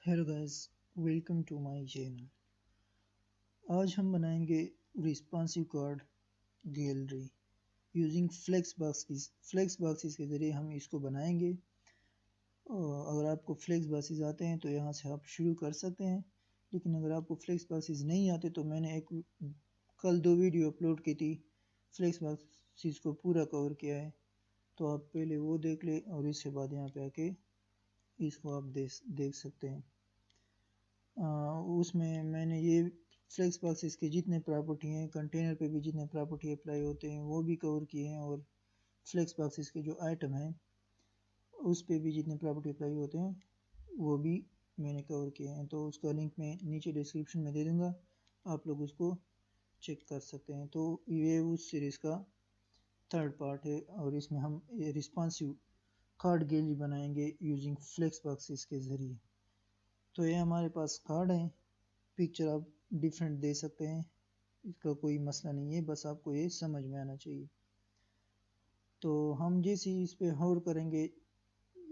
Hello guys, welcome to my channel. आज हम बनाएंगे responsive card gallery using flex boxes के ज़रिए हम इसको बनाएंगे। और अगर आपको फ्लेक्स बॉक्सेस आते हैं तो यहाँ से आप शुरू कर सकते हैं, लेकिन अगर आपको फ्लेक्स बॉक्सेस नहीं आते तो मैंने कल 2 वीडियो अपलोड की थी, फ्लेक्स बॉक्सेस को पूरा कवर किया है, तो आप पहले वो देख ले और इसके बाद यहाँ पे आके इसको आप देख सकते हैं। उसमें मैंने ये फ्लेक्स बॉक्सेस के जितने प्रॉपर्टी हैं, कंटेनर पे भी जितने प्रॉपर्टी अप्लाई होते हैं वो भी कवर किए हैं, और फ्लेक्स बॉक्सेस के जो आइटम हैं उस पे भी जितने प्रॉपर्टी अप्लाई होते हैं वो भी मैंने कवर किए हैं। तो उसका लिंक मैं नीचे डिस्क्रिप्शन में दे दूँगा, आप लोग उसको चेक कर सकते हैं। तो ये उस सीरीज़ का थर्ड पार्ट है और इसमें हम रिस्पॉन्सिव कार्ड गैलरी बनाएंगे यूजिंग फ्लेक्स बॉक्सेस के ज़रिए। तो ये हमारे पास कार्ड है, पिक्चर आप डिफरेंट दे सकते हैं, इसका कोई मसला नहीं है, बस आपको ये समझ में आना चाहिए। तो हम जैसे ही इस पे होवर करेंगे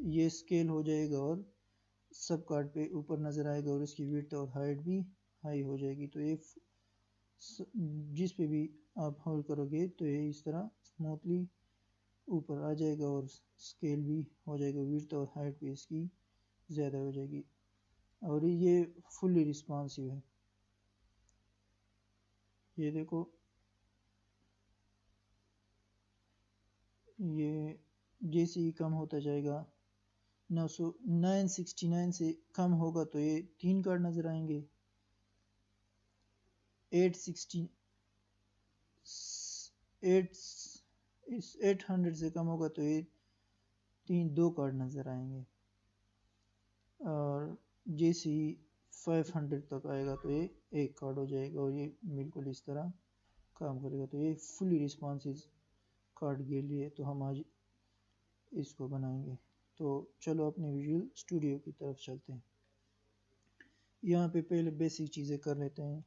ये स्केल हो जाएगा और सब कार्ड पे ऊपर नज़र आएगा और इसकी विड्थ और हाइट भी हाई हो जाएगी। तो ये जिस पे भी आप होवर करोगे तो ये इस तरह स्मूथली ऊपर आ जाएगा और स्केल भी हो जाएगा, विड्थ और हाइट भी इसकी ज़्यादा हो जाएगी और ये फुल्ली रिस्पॉन्सिव है। ये देखो, ये जैसे ही कम होता जाएगा 969 से कम होगा तो ये 3 कार्ड नज़र आएंगे। 800 से कम होगा तो ये 2 कार्ड नज़र आएंगे, और जैसे ही 500 तक आएगा तो ये 1 कार्ड हो जाएगा और ये बिल्कुल इस तरह काम करेगा। तो ये फुली रिस्पॉन्सिव कार्ड गैलरी है, तो हम आज इसको बनाएंगे। तो चलो अपने विजुअल स्टूडियो की तरफ चलते हैं। यहाँ पे पहले बेसिक चीज़ें कर लेते हैं।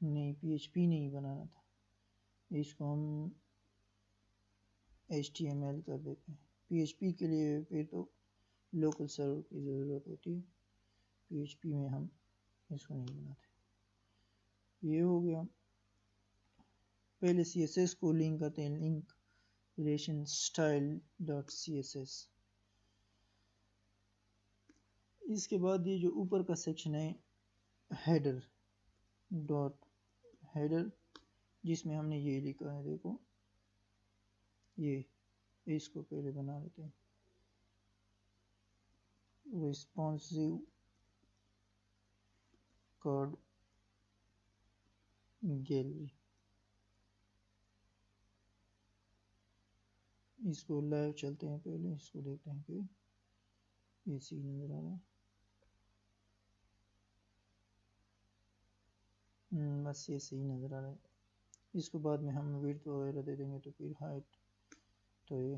नहीं, PHP नहीं बनाना था, इसको हम HTML कर देते हैं। PHP के लिए फिर तो लोकल सर्वर की ज़रूरत होती है, PHP में हम इसको नहीं बनाते। ये हो गया। पहले CSS को लिंक करते हैं, link relation style dot CSS। इसके बाद ये जो ऊपर का सेक्शन है हेडर डॉट हेडर, जिसमें हमने ये लिखा है, देखो ये, इसको पहले बना लेते हैं रिस्पॉन्सिव कार्ड गैलरी। इसको लाइव चलते हैं, पहले इसको देखते हैं कि ये सी नज़र आ रहा है। बस ये सही नज़र आ रहा है। इसको बाद में हम विड्थ वगैरह दे देंगे तो फिर हाइट, तो ये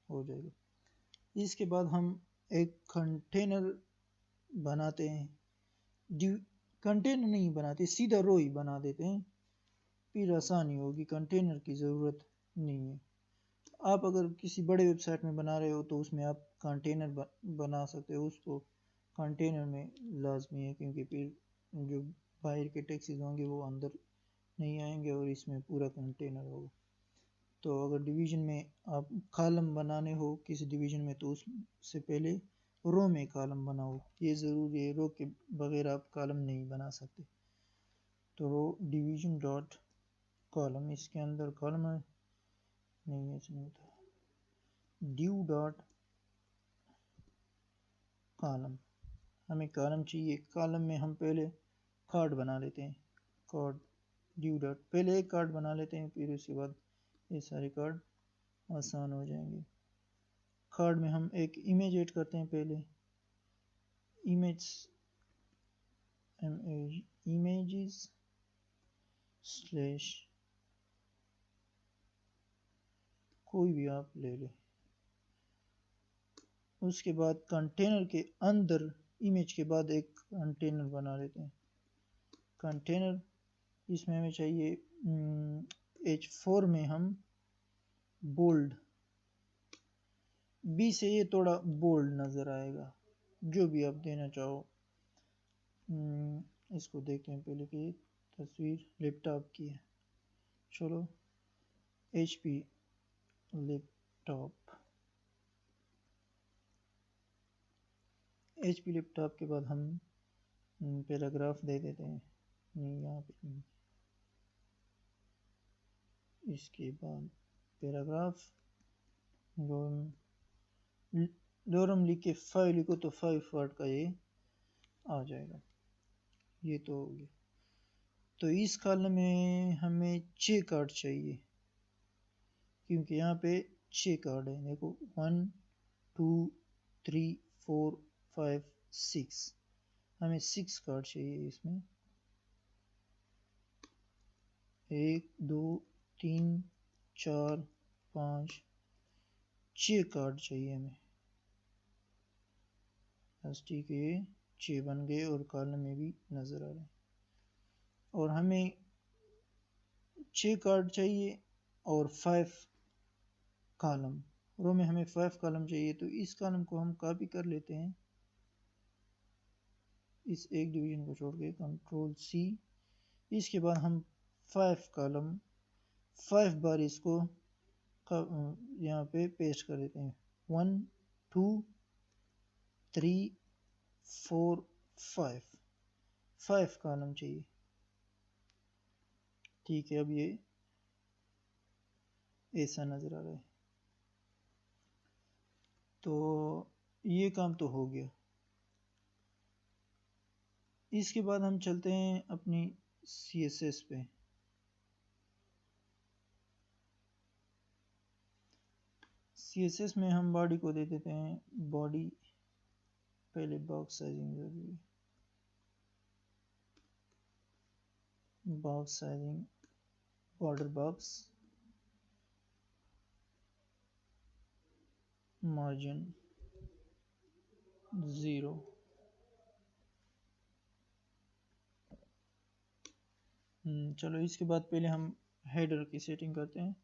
हो जाएगा। इसके बाद हम एक कंटेनर बनाते हैं, कंटेनर नहीं बनाते, सीधा रो ही बना देते हैं, फिर आसानी होगी, कंटेनर की ज़रूरत नहीं है। आप अगर किसी बड़े वेबसाइट में बना रहे हो तो उसमें आप कंटेनर बना सकते हो, उसको कंटेनर में लाजमी है, क्योंकि फिर जो बाहर के टैक्सेस होंगे वो अंदर नहीं आएंगे और इसमें पूरा कंटेनर होगा। तो अगर डिवीज़न में आप कॉलम बनाने हो किसी डिवीज़न में तो उससे पहले रो में कॉलम बनाओ, ये ज़रूरी है, रो के बगैर आप कॉलम नहीं बना सकते। तो रो डिवीज़न डॉट कॉलम, इसके अंदर कॉलम है नहीं, ऐसे नहीं होता, ड्यू डॉट कॉलम, हमें कॉलम चाहिए। कॉलम में हम पहले कार्ड बना लेते हैं, कार्ड ड्यू डॉट, पहले एक कार्ड बना लेते हैं, फिर उसके बाद ये सारे कार्ड आसान हो जाएंगे। कार्ड में हम एक इमेज ऐड करते हैं, पहले इमेज इमेजेस स्लैश कोई भी आप ले लें। उसके बाद कंटेनर के अंदर इमेज के बाद एक कंटेनर बना लेते हैं, कंटेनर, इसमें हमें चाहिए H4 में हम बोल्ड बी से ये थोड़ा बोल्ड नज़र आएगा, जो भी आप देना चाहो। इसको देखते हैं पहले कि तस्वीर लैपटॉप की है। चलो HP लैपटॉप, HP लैपटॉप के बाद हम पैराग्राफ दे देते हैं, यहाँ पे इसके बाद पैराग्राफ लॉरम लिख के 5 लिखो तो 5 वर्ड का ये आ जाएगा। ये तो हो गया। तो इस कॉलम में हमें 6 कार्ड चाहिए, क्योंकि यहाँ पे 6 कार्ड है। देखो 1 2 3 4 5 6, हमें 6 कार्ड चाहिए इसमें। 1 2 3 4 5 6 कार्ड चाहिए हमें। बस ठीक है, 6 बन गए और कॉलम में भी नज़र आ रहे हैं। और हमें 6 कार्ड चाहिए और 5 कॉलम, रो में हमें 5 कॉलम चाहिए। तो इस कॉलम को हम कॉपी कर लेते हैं, इस एक डिवीजन को छोड़ के कंट्रोल C। इसके बाद हम 5 कॉलम 5 बार इसको यहाँ पे पेस्ट कर देते हैं। 1 2 3 4 5 कॉलम चाहिए। ठीक है, अब ये ऐसा नज़र आ रहा है। तो ये काम तो हो गया। इसके बाद हम चलते हैं अपनी CSS पे। CSS में हम बॉडी को दे देते हैं बॉडी, पहले बॉक्स साइजिंग जरूरी है, box sizing border box, margin 0। चलो इसके बाद पहले हम हेडर की सेटिंग करते हैं।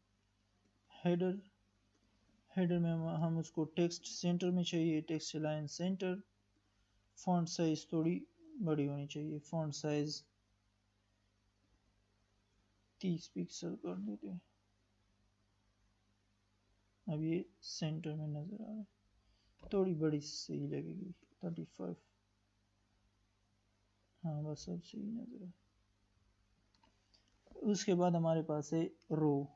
हेडर में हम उसको टेक्स्ट सेंटर में चाहिए, text line centre. Font size थोड़ी बड़ी होनी चाहिए, फॉन्ट साइज 30 पिक्सल कर देते हैं। अब ये सेंटर में नज़र आ रहा है, थोड़ी बड़ी सही लगेगी 35। हाँ बस अब सही नज़र है। उसके बाद हमारे पास है रो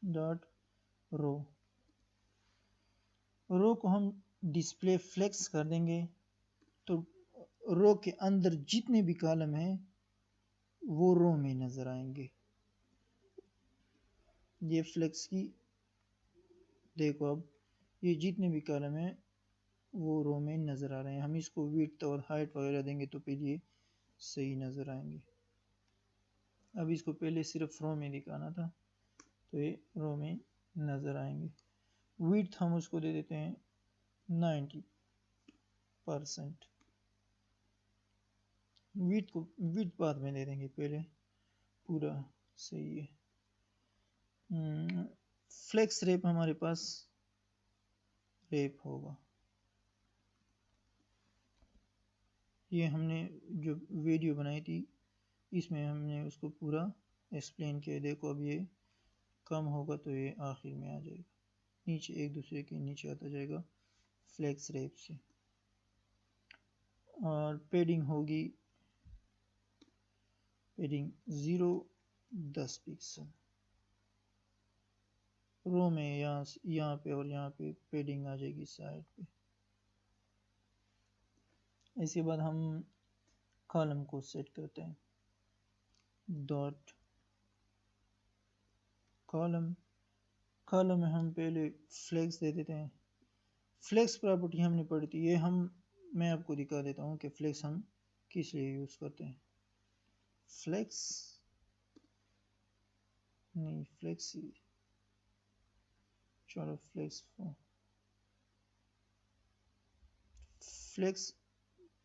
डॉट रो। रो को हम डिस्प्ले फ्लेक्स कर देंगे, तो रो के अंदर जितने भी कॉलम हैं वो रो में नज़र आएंगे। ये फ्लेक्स की देखो, अब ये जितने भी कॉलम हैं वो रो में नज़र आ रहे हैं। हम इसको विड्थ और हाइट वगैरह देंगे तो फिर ये सही नज़र आएंगे। अब इसको पहले सिर्फ रो में दिखाना था, तो ये रो में नज़र आएंगे। विड्थ हम उसको दे देते हैं 90%। विड्थ बाद में दे देंगे, पहले पूरा सही है। फ्लेक्स रेप हमारे पास रेप होगा। ये हमने जो वीडियो बनाई थी इसमें हमने उसको पूरा एक्सप्लेन किया। देखो अब ये कम होगा तो ये आखिर में आ जाएगा, नीचे एक दूसरे के नीचे आता जाएगा फ्लेक्स रेप से। और पेडिंग होगी, पेडिंग 0 10 पिक्सल। रो में यहाँ पे और यहाँ पे पेडिंग आ जाएगी साइड पे। इसके बाद हम कॉलम को सेट करते हैं, डॉट कॉलम। कॉलम में हम पहले फ्लेक्स दे देते हैं। फ्लेक्स प्रॉपर्टी हमने पढ़ी थी, ये मैं आपको दिखा देता हूँ कि फ्लेक्स हम किस लिए यूज़ करते हैं। फ्लेक्स नहीं, फ्लेक्स चलो फ्लेक्स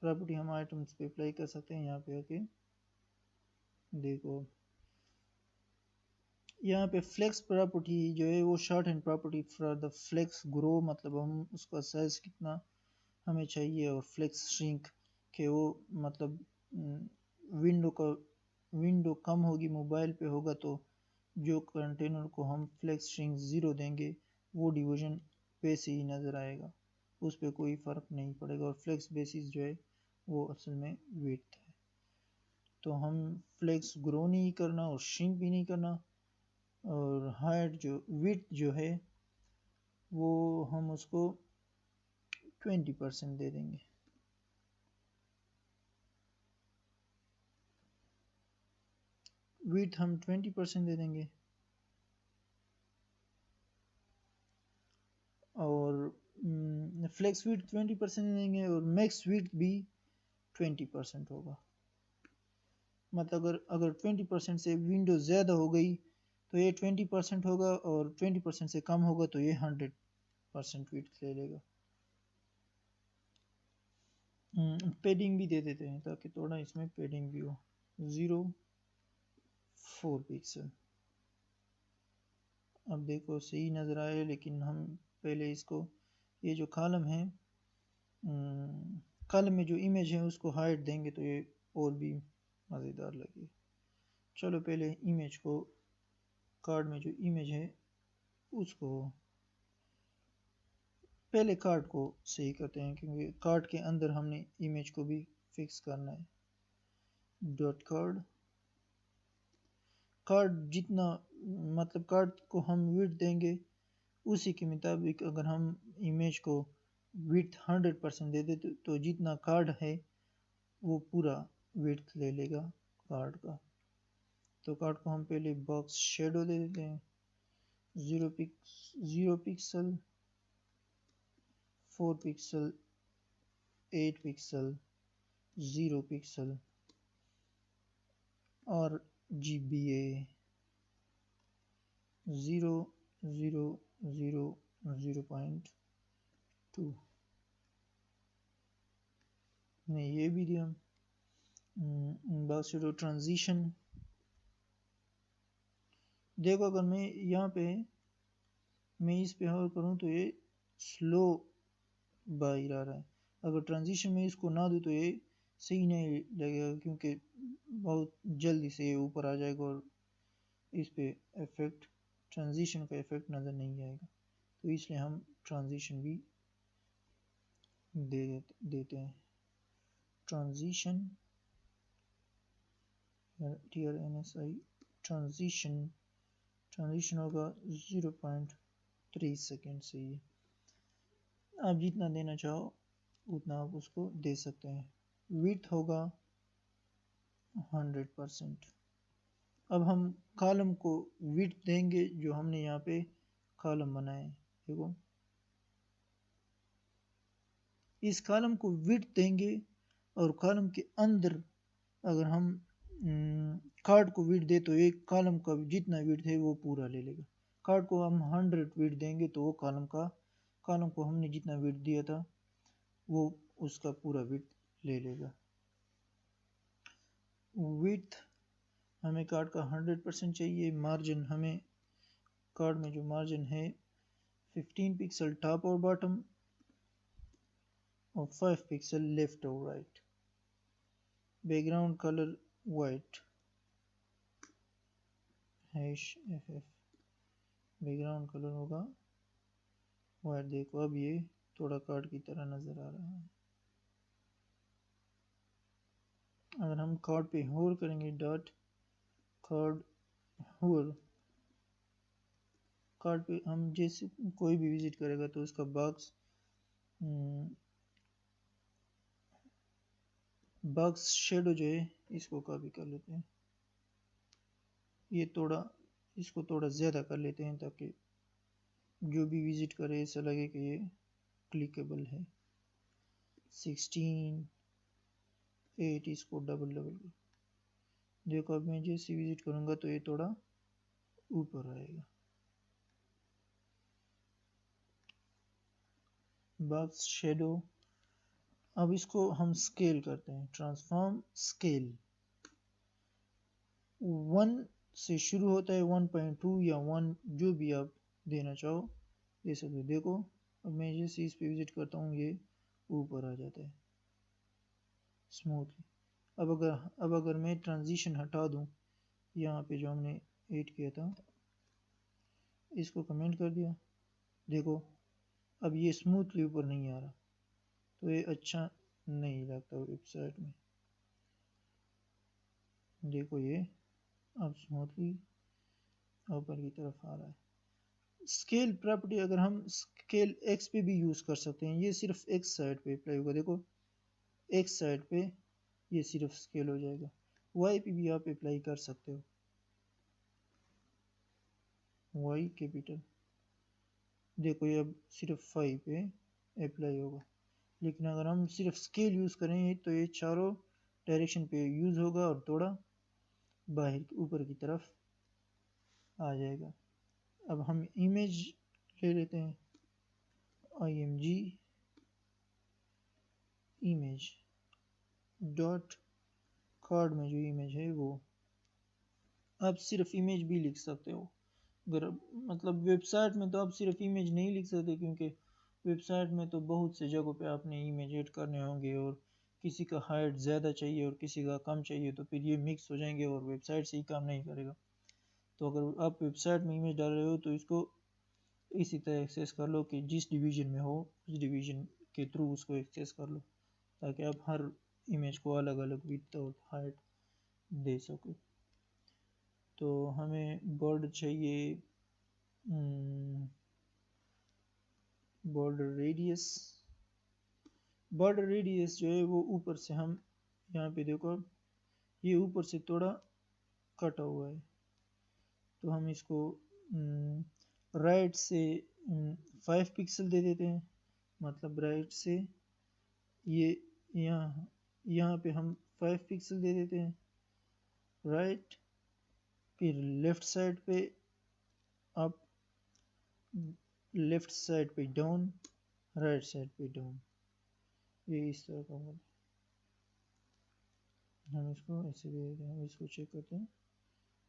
प्रॉपर्टी हम आइटम्स पे अप्लाई कर सकते हैं। यहाँ पे आके देखो, यहाँ पे फ्लेक्स प्रॉपर्टी जो है वो short hand property for the flex grow, मतलब हम उसका साइज कितना हमें चाहिए, और फ्लेक्स श्रिंक के वो मतलब विंडो कम होगी मोबाइल पे होगा तो जो कंटेनर को हम फ्लेक्स श्रिंक 0 देंगे वो डिवीजन पे से ही नज़र आएगा, उस पर कोई फ़र्क नहीं पड़ेगा, और फ्लेक्स बेसिस जो है वो असल में विड्थ है। तो हम फ्लेक्स ग्रो नहीं करना और श्रिंक भी नहीं करना, और हाइट जो विड्थ जो है वो हम उसको 20% दे देंगे। विड्थ हम 20% दे देंगे, और फ्लेक्स विड्थ 20% देंगे, और मैक्स विड्थ भी 20% होगा। मतलब अगर 20% से विंडो ज़्यादा हो गई तो ये 20% होगा, और 20% से कम होगा तो ये 100% विड्थ ले लेगा। पेडिंग भी दे देते हैं ताकि थोड़ा इसमें पेडिंग भी हो। 0.4 पिक्सल। अब देखो सही नज़र आए, लेकिन हम पहले इसको ये जो कॉलम है कॉलम में जो इमेज है उसको हाइड देंगे तो ये और भी मज़ेदार लगे। चलो पहले इमेज को, कार्ड में जो इमेज है उसको पहले कार्ड को सही करते हैं, क्योंकि कार्ड के अंदर हमने इमेज को भी फिक्स करना है। डॉट कार्ड, कार्ड जितना मतलब कार्ड को हम विड्थ देंगे उसी के मुताबिक अगर हम इमेज को विड्थ 100% दे देते तो जितना कार्ड है वो पूरा विड्थ ले लेगा कार्ड का। तो कार्ड को हम पहले बॉक्स शेडो दे देते हैं 0 पिक्सल, 4 पिक्सल, 8 पिक्सल, 0 पिक्सल, और GBA 0.2 नहीं, ये भी दिया। बॉक्स शेडो ट्रांजिशन, देखो अगर मैं यहाँ पे मैं इस पे होल्ड करूँ तो ये स्लो बाहर आ रहा है, अगर ट्रांजिशन में इसको ना दूँ तो ये सही नहीं लगेगा, क्योंकि बहुत जल्दी से ये ऊपर आ जाएगा और इस पे इफेक्ट ट्रांजिशन का इफेक्ट नज़र नहीं आएगा, तो इसलिए हम ट्रांजिशन भी देते हैं। ट्रांजिशन TRNSI ट्रांजिशन होगा 0.3 सेकेंड से ही। आप जितना देना चाहो उतना आप उसको दे सकते हैं। विड्थ होगा 100%। अब हम कॉलम को विड्थ देंगे जो हमने यहाँ पे कॉलम बनाए, देखो इस कॉलम को विड्थ देंगे, और कॉलम के अंदर अगर हम कार्ड को विड्थ दे तो एक कॉलम का जितना विड्थ है वो पूरा ले लेगा। कार्ड को हम 100 विड्थ देंगे तो वो कॉलम को हमने जितना विड्थ दिया था वो उसका पूरा विड्थ ले लेगा। विड्थ हमें कार्ड का 100% चाहिए। मार्जिन हमें कार्ड में जो मार्जिन है 15 पिक्सल टॉप और बॉटम और 5 पिक्सल लेफ्ट और right. Background colour white #FF, background colour होगा वाइट। देखो अब ये थोड़ा कार्ड की तरह नज़र आ रहा है। अगर हम कार्ड पे होर करेंगे डॉट कार्ड होर, कार्ड पे हम जैसे कोई भी विजिट करेगा तो उसका बॉक्स शेडो जो है इसको कॉपी कर लेते हैं, ये थोड़ा इसको थोड़ा ज़्यादा कर लेते हैं ताकि जो भी विजिट करे ऐसा लगे कि ये क्लिकेबल है। 16 8 इसको डबल देखो अब मैं जैसे विजिट करूँगा तो ये थोड़ा ऊपर आएगा। बॉक्स शेडो, अब इसको हम स्केल करते हैं, ट्रांसफॉर्म स्केल 1 से शुरू होता है, 1.2 या 1 जो भी आप देना चाहो दे सकते हो। देखो अब मैं जैसे इस पे विजिट करता हूँ ये ऊपर आ जाता है स्मूथली। अब अगर मैं ट्रांजिशन हटा दूँ यहाँ पे जो हमने ऐड किया था, इसको कमेंट कर दिया, देखो अब ये स्मूथली ऊपर नहीं आ रहा, तो ये अच्छा नहीं लगता वेबसाइट में। देखो ये अब स्मूथली ऊपर की तरफ आ रहा है। स्केल प्रॉपर्टी अगर हम स्केल एक्स पे भी यूज़ कर सकते हैं, ये सिर्फ एक्स साइड पे अप्लाई होगा। देखो एक्स साइड पे ये सिर्फ स्केल हो जाएगा, वाई पे भी आप अप्लाई कर सकते हो, वाई कैपिटल। देखो ये अब सिर्फ 5 पे अप्लाई होगा, लेकिन अगर हम सिर्फ स्केल यूज़ करेंगे तो ये चारों डायरेक्शन पे यूज़ होगा और थोड़ा बाहर ऊपर की तरफ आ जाएगा। अब हम इमेज ले लेते हैं, img इमेज डॉट कार्ड में जो इमेज है वो, आप सिर्फ इमेज भी लिख सकते हो। अगर मतलब वेबसाइट में तो आप सिर्फ इमेज नहीं लिख सकते, क्योंकि वेबसाइट में तो बहुत से जगहों पे आपने इमेज ऐड करने होंगे और किसी का हाइट ज़्यादा चाहिए और किसी का कम चाहिए, तो फिर ये मिक्स हो जाएंगे और वेबसाइट से ही काम नहीं करेगा। तो अगर आप वेबसाइट में इमेज डाल रहे हो तो इसको इसी तरह एक्सेस कर लो कि जिस डिवीज़न में हो उस डिवीज़न के थ्रू उसको एक्सेस कर लो, ताकि आप हर इमेज को अलग अलग विड्थ और हाइट दे सको। तो हमें बॉर्डर चाहिए, बॉर्डर रेडियस। बॉर्डर रेडियस जो है वो ऊपर से हम यहाँ पे देखो ये ऊपर से थोड़ा कटा हुआ है, तो हम इसको राइट से 5 पिक्सल दे देते हैं। मतलब राइट से ये यहाँ पे हम 5 पिक्सल दे देते हैं राइट, फिर लेफ्ट साइड पे अप, लेफ्ट साइड पे डाउन, राइट साइड पे डाउन, ये इस तरह का होगा। हम इसको ऐसे दे देते हैं। हम इसको चेक करते हैं,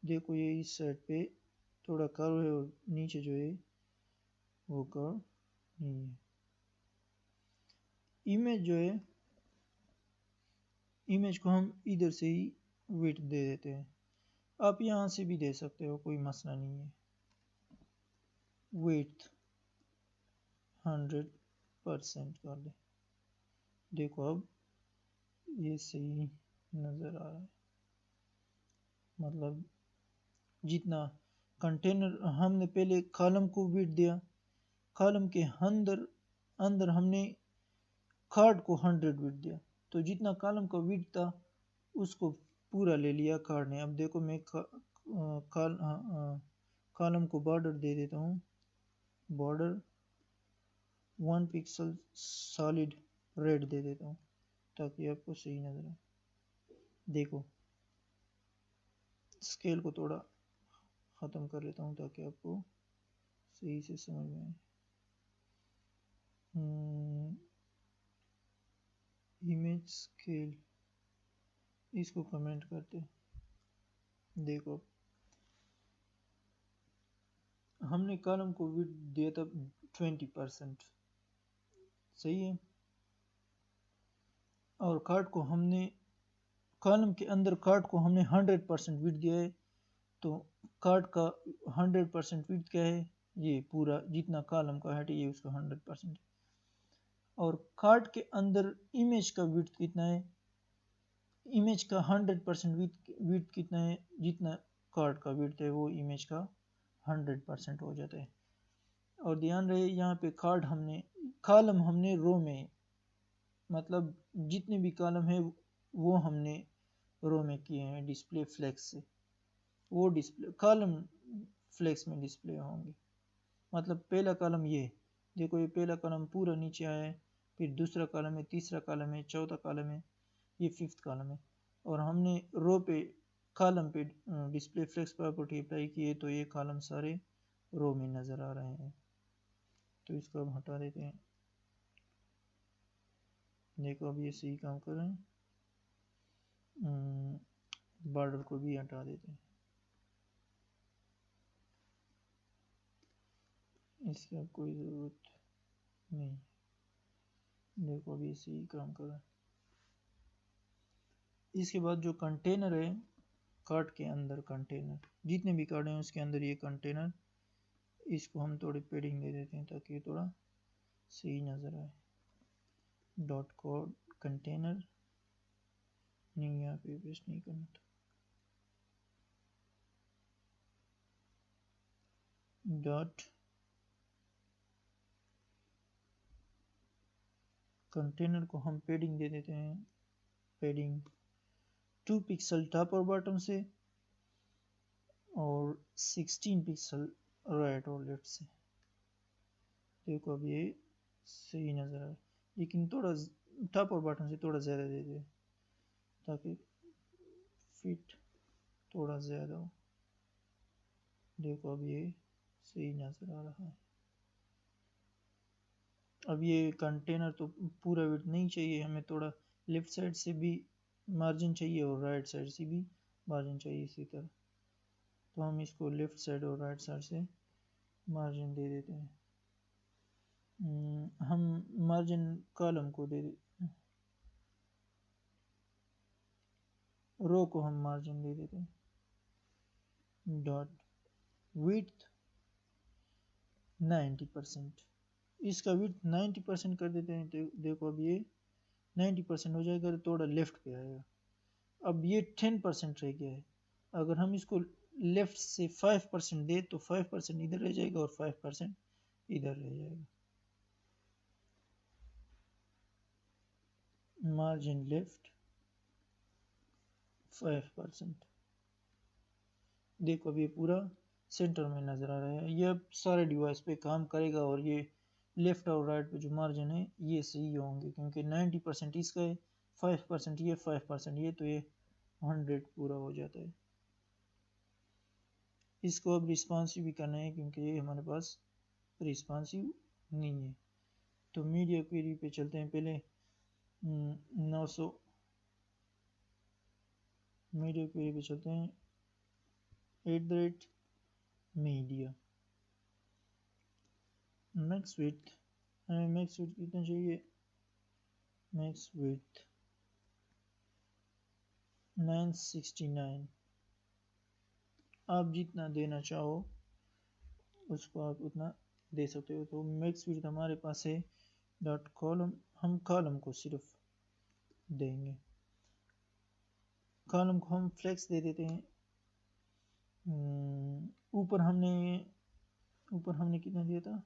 देखो ये इस साइड पे थोड़ा कर्व है और नीचे जो है वो कर्व नहीं है। इमेज जो है, इमेज को हम इधर से ही विड्थ दे देते हैं, आप यहाँ से भी दे सकते हो, कोई मसला नहीं है। विड्थ 100% कर दे, देखो अब ये सही नज़र आ रहा है। मतलब जितना कंटेनर हमने पहले कॉलम को विड्थ दिया, कॉलम के अंदर हमने कार्ड को 100 विड्थ दिया, तो जितना कॉलम का विड्थ था उसको पूरा ले लिया कार्ड ने। अब देखो मैं कॉलम को बॉर्डर दे देता हूँ, बॉर्डर 1 पिक्सल सॉलिड रेड दे देता हूँ ताकि आपको सही नजर आए। देखो स्केल को थोड़ा ख़त्म कर लेता हूँ ताकि आपको सही से समझ में आए। इमेज स्केल, इसको कमेंट करते, देखो हमने कॉलम को विड्थ दिया था 20%, सही है, और कार्ड को हमने कॉलम के अंदर कार्ड को हमने 100% विड्थ दिया है, तो कार्ड का 100% विड्थ क्या है, ये पूरा जितना कॉलम का हाइट है ये उसका 100%। और कार्ड के अंदर इमेज का विड्थ कितना है, इमेज का 100% विड्थ कितना है, जितना कार्ड का विड्थ है वो इमेज का 100% हो जाता है। और ध्यान रहे यहाँ पे कार्ड हमने कॉलम हमने रो में, मतलब जितने भी कॉलम है वो हमने रो में किए हैं डिस्प्ले फ्लेक्स से, वो डिस्प्ले कॉलम फ्लेक्स में डिस्प्ले होंगे। मतलब पहला कॉलम ये देखो, ये पहला कॉलम पूरा नीचे आया है, फिर दूसरा कॉलम है, तीसरा कॉलम है, चौथा कॉलम है, ये 5th कॉलम है, और हमने रो पे कॉलम पे डिस्प्ले फ्लेक्स प्रॉपर्टी अप्लाई की है, तो ये कॉलम सारे रो में नज़र आ रहे हैं। तो इसको अब हटा देते हैं, देखो अब ये सही काम कर रहे हैं। बॉर्डर को भी हटा देते हैं। इसकी अब कोई ज़रूरत नहीं। देखो अभी इसे ही काम कर रहा है। इसके बाद जो कंटेनर है, कार्ड के अंदर कंटेनर जितने भी कार्ड हैं उसके अंदर ये कंटेनर, इसको हम थोड़ी पेडिंग दे देते हैं ताकि ये थोड़ा सही नज़र आए। डॉट कोड कंटेनर नहीं, यहाँ पे पेस्ट नहीं करना था। डॉट कंटेनर को हम पेडिंग दे देते हैं, पेडिंग 2 पिक्सल टॉप और बॉटम से और 16 पिक्सल राइट और लेफ्ट से। देखो अब ये सही नज़र आए, लेकिन थोड़ा टॉप और बॉटम से थोड़ा ज़्यादा दे दे ताकि फिट थोड़ा ज़्यादा हो। देखो अब ये सही नज़र आ रहा है। अब ये कंटेनर तो पूरा विड्थ नहीं चाहिए हमें, थोड़ा लेफ्ट साइड से भी मार्जिन चाहिए और राइट साइड से भी मार्जिन चाहिए इसी तरह। तो हम इसको लेफ्ट साइड और राइट साइड से मार्जिन दे देते हैं। हम मार्जिन कॉलम को दे देते, रो को हम मार्जिन दे देते हैं। डॉट विड्थ 90%, इसका विड्थ 90% कर देते हैं। तो देखो अब ये 90% हो जाएगा तो थोड़ा लेफ्ट पे आएगा। अब ये 10% रह गया है, अगर हम इसको लेफ्ट से 5% दे तो 5% इधर रह जाएगा और 5% इधर रह जाएगा। Margin left 5%। देखो अब ये पूरा सेंटर में नज़र आ रहा है। ये अब सारे डिवाइस पे काम करेगा और ये लेफ्ट और राइट पे जो मार्जिन है ये सही होंगे, क्योंकि 90% इसका है, 5% ये, 5% ये, तो ये 100 पूरा हो जाता है। इसको अब रिस्पॉन्सिव भी करना है क्योंकि ये हमारे पास रिस्पॉन्सिव नहीं है। तो मीडिया क्वेरी पे चलते हैं। पहले 900 मीडिया क्वेरी पे चलते हैं। @media मैक्स विड्थ, हमें मैक्स विड्थ कितना चाहिए? Max width 969। आप जितना देना चाहो उसको आप उतना दे सकते हो। तो मैक्स विड्थ हमारे पास है डॉट कॉलम, हम कॉलम को सिर्फ देंगे, कॉलम को हम फ्लेक्स दे देते हैं। ऊपर हमने कितना दिया था?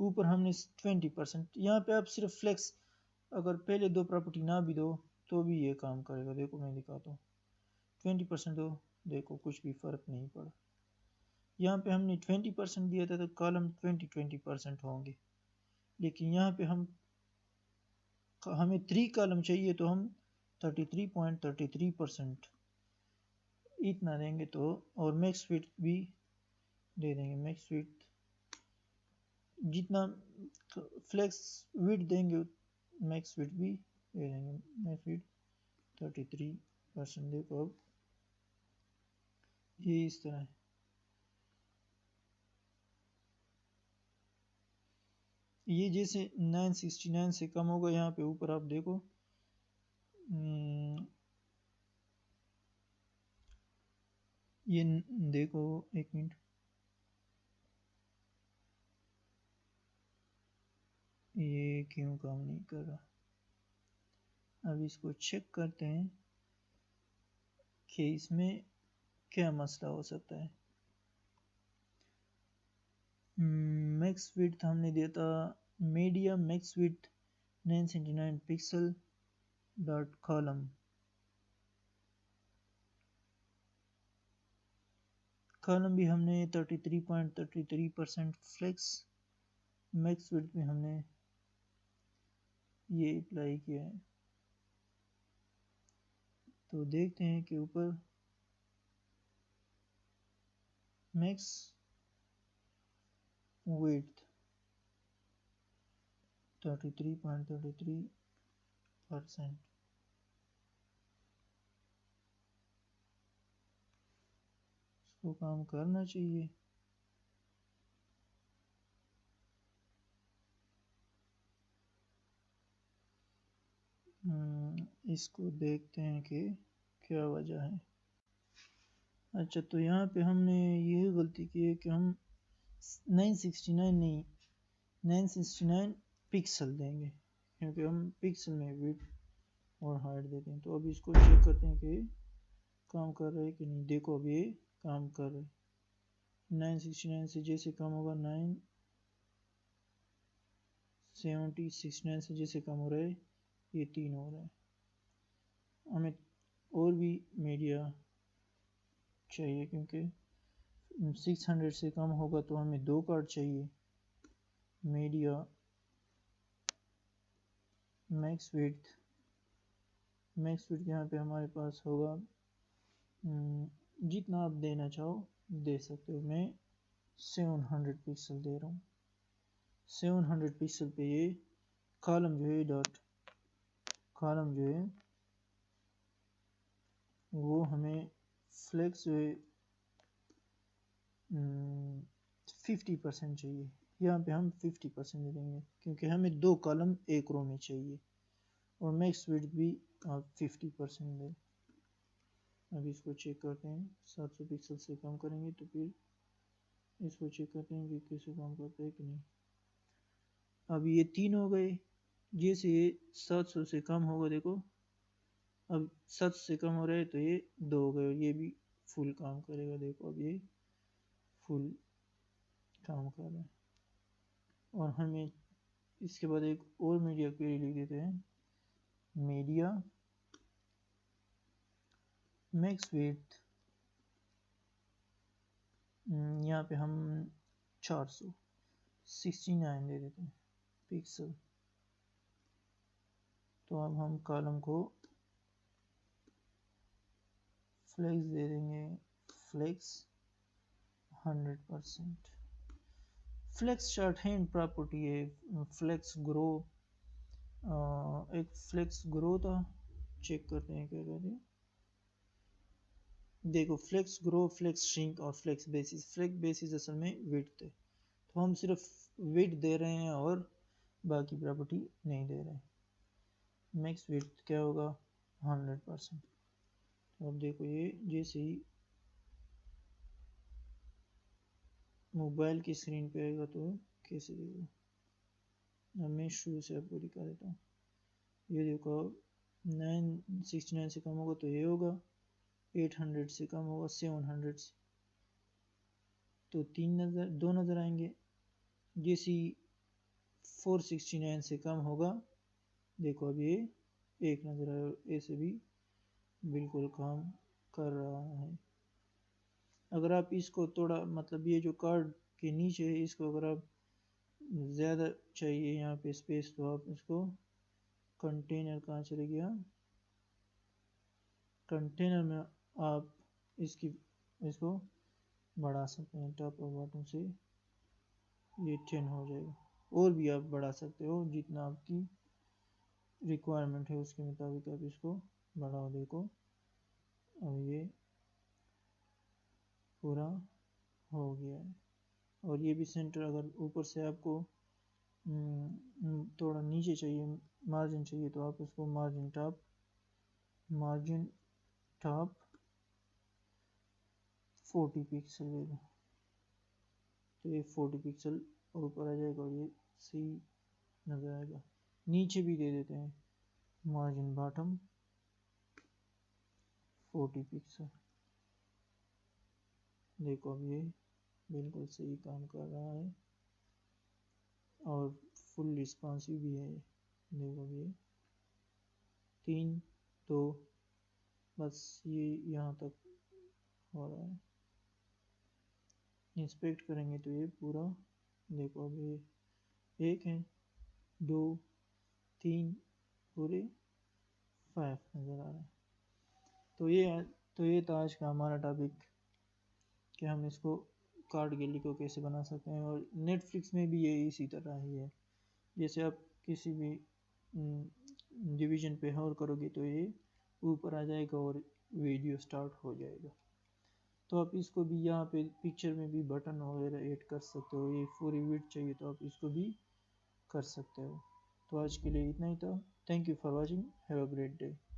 ऊपर हमने 20%। यहाँ पे आप सिर्फ फ्लेक्स, अगर पहले दो प्रॉपर्टी ना भी दो तो भी ये काम करेगा। देखो मैं दिखाता हूँ, 20% दो, देखो कुछ भी फर्क नहीं पड़ा। यहाँ पे हमने 20% दिया था तो कॉलम 20% होंगे, लेकिन यहाँ पे हमें 3 कॉलम चाहिए तो हम 33.33% इतना देंगे तो, और मैक्स विड्थ भी दे देंगे। मैक्स विड्थ जितना फ्लेक्स विड्थ देंगे मैक्स विड्थ भी दे देंगे। Max width 33%। देखो अब ये इस तरह है। ये जैसे 969 से कम होगा, यहाँ पे ऊपर आप देखो ये देखो, एक मिनट, ये क्यों काम नहीं कर रहा? अब इसको चेक करते हैं कि इसमें क्या मसला हो सकता है। मैक्स विड्थ हमने दिया था media max width 969 pixel dot column, column भी हमने 33.33% फ्लेक्स, मैक्स विड्थ में हमने ये अप्लाई किया है। तो देखते हैं कि ऊपर मैक्स विड्थ 33.33%। इसको काम करना चाहिए। इसको देखते हैं कि क्या वजह है। अच्छा, तो यहाँ पे हमने ये गलती की है कि हम 969 नहीं 969 पिक्सल देंगे, क्योंकि हम पिक्सल में विड्थ और हाइट देते हैं। तो अब इसको चेक करते हैं कि काम कर रहा है कि नहीं। देखो अब ये काम कर रहा है। 969 से जैसे कम होगा 970 69 से जैसे कम हो रहा है ये 3 हो रहा है। हमें और भी मीडिया चाहिए, क्योंकि 600 से कम होगा तो हमें 2 कार्ड चाहिए। मीडिया मैक्स विड्थ यहाँ पे हमारे पास होगा जितना आप देना चाहो दे सकते हो। मैं 700 पिक्सल दे रहा हूँ। 700 पिक्सल पे ये कॉलम जो है कॉलम जो है वो हमें फ्लेक्स जो है 50% चाहिए। यहाँ पे हम 50% दे देंगे, क्योंकि हमें 2 कॉलम एक रो में चाहिए। और मैक्स विड्थ भी आप 50% दें। अब इसको चेक करते हैं। 700 पिक्सल से कम करेंगे तो फिर इसको चेक करते हैं कि कैसे काम करता है कि नहीं। अब ये 3 हो गए। जैसे ये 700 से कम होगा, देखो अब 700 से कम हो रहा है तो ये 2 हो गए और ये भी फुल काम करेगा। देखो अब ये फुल काम कर रहा है। और हमें इसके बाद एक और मीडिया क्वेरी लिख देते हैं। मीडिया मैक्स विड्थ यहाँ पे हम 469 दे देते हैं पिक्सल। तो अब हम कॉलम को फ्लेक्स दे देंगे। Flex 100%। Flex short hand property है। फ्लेक्स ग्रो एक फ्लेक्स ग्रो था। चेक करते हैं क्या कहते हैं। देखो फ्लेक्स ग्रो, फ्लेक्स श्रिंक और फ्लेक्स बेसिस। फ्लेक्स बेसिस असल में विड्थ है, तो हम सिर्फ विड्थ दे रहे हैं और बाकी प्रॉपर्टी नहीं दे रहे हैं। मैक्स विड्थ क्या होगा 100%। तो अब देखो ये जैसे ही मोबाइल की स्क्रीन पे आएगा तो कैसे देगा। अब मैं शुरू से आपको दिखा देता हूँ। ये देखो 969 से कम होगा तो ये होगा, 800 से कम होगा 700 से तो 2 नज़र आएंगे। जैसे 469 से कम होगा, देखो अब ये 1 नज़र आया। ऐसे भी बिल्कुल काम कर रहा है। अगर आप इसको थोड़ा मतलब ये जो कार्ड के नीचे है इसको अगर आप ज़्यादा चाहिए यहाँ पे स्पेस, तो आप इसको कंटेनर कहाँ चले गया, कंटेनर में आप इसको बढ़ा सकते हैं। टॉप और बॉटम से ये 10 हो जाएगा। और भी आप बढ़ा सकते हो, जितना आपकी रिक्वायरमेंट है उसके मुताबिक आप इसको बढ़ाओ। देखो अब ये पूरा हो गया है। और ये भी सेंटर, अगर ऊपर से आपको थोड़ा नीचे चाहिए, मार्जिन चाहिए, तो आप इसको मार्जिन टॉप 40 पिक्सल दे दो, तो ये 40 पिक्सल ऊपर आ जाएगा और ये सही नज़र आएगा। नीचे भी दे देते हैं मार्जिन बॉटम 40 पिक्सल। देखो अब ये बिल्कुल सही काम कर रहा है और फुल रिस्पॉन्सिव भी है। देखो ये 3 2 बस ये यहाँ तक हो रहा है। इंस्पेक्ट करेंगे तो ये पूरा, देखो अब ये 1 है 2 3 पूरे 5 नज़र आ रहा है। तो ये था आज का हमारा टॉपिक कि हम इसको कार्ड गैलरी को कैसे बना सकते हैं। और नेटफ्लिक्स में भी ये इसी तरह ही है। जैसे आप किसी भी डिवीज़न पे होल्ड करोगे तो ये ऊपर आ जाएगा और वीडियो स्टार्ट हो जाएगा। तो आप इसको भी यहाँ पे पिक्चर में भी बटन वगैरह ऐड कर सकते हो। ये पूरी विड्थ चाहिए तो आप इसको भी कर सकते हो। तो आज के लिए इतना ही था। Thank you for watching, have a great day.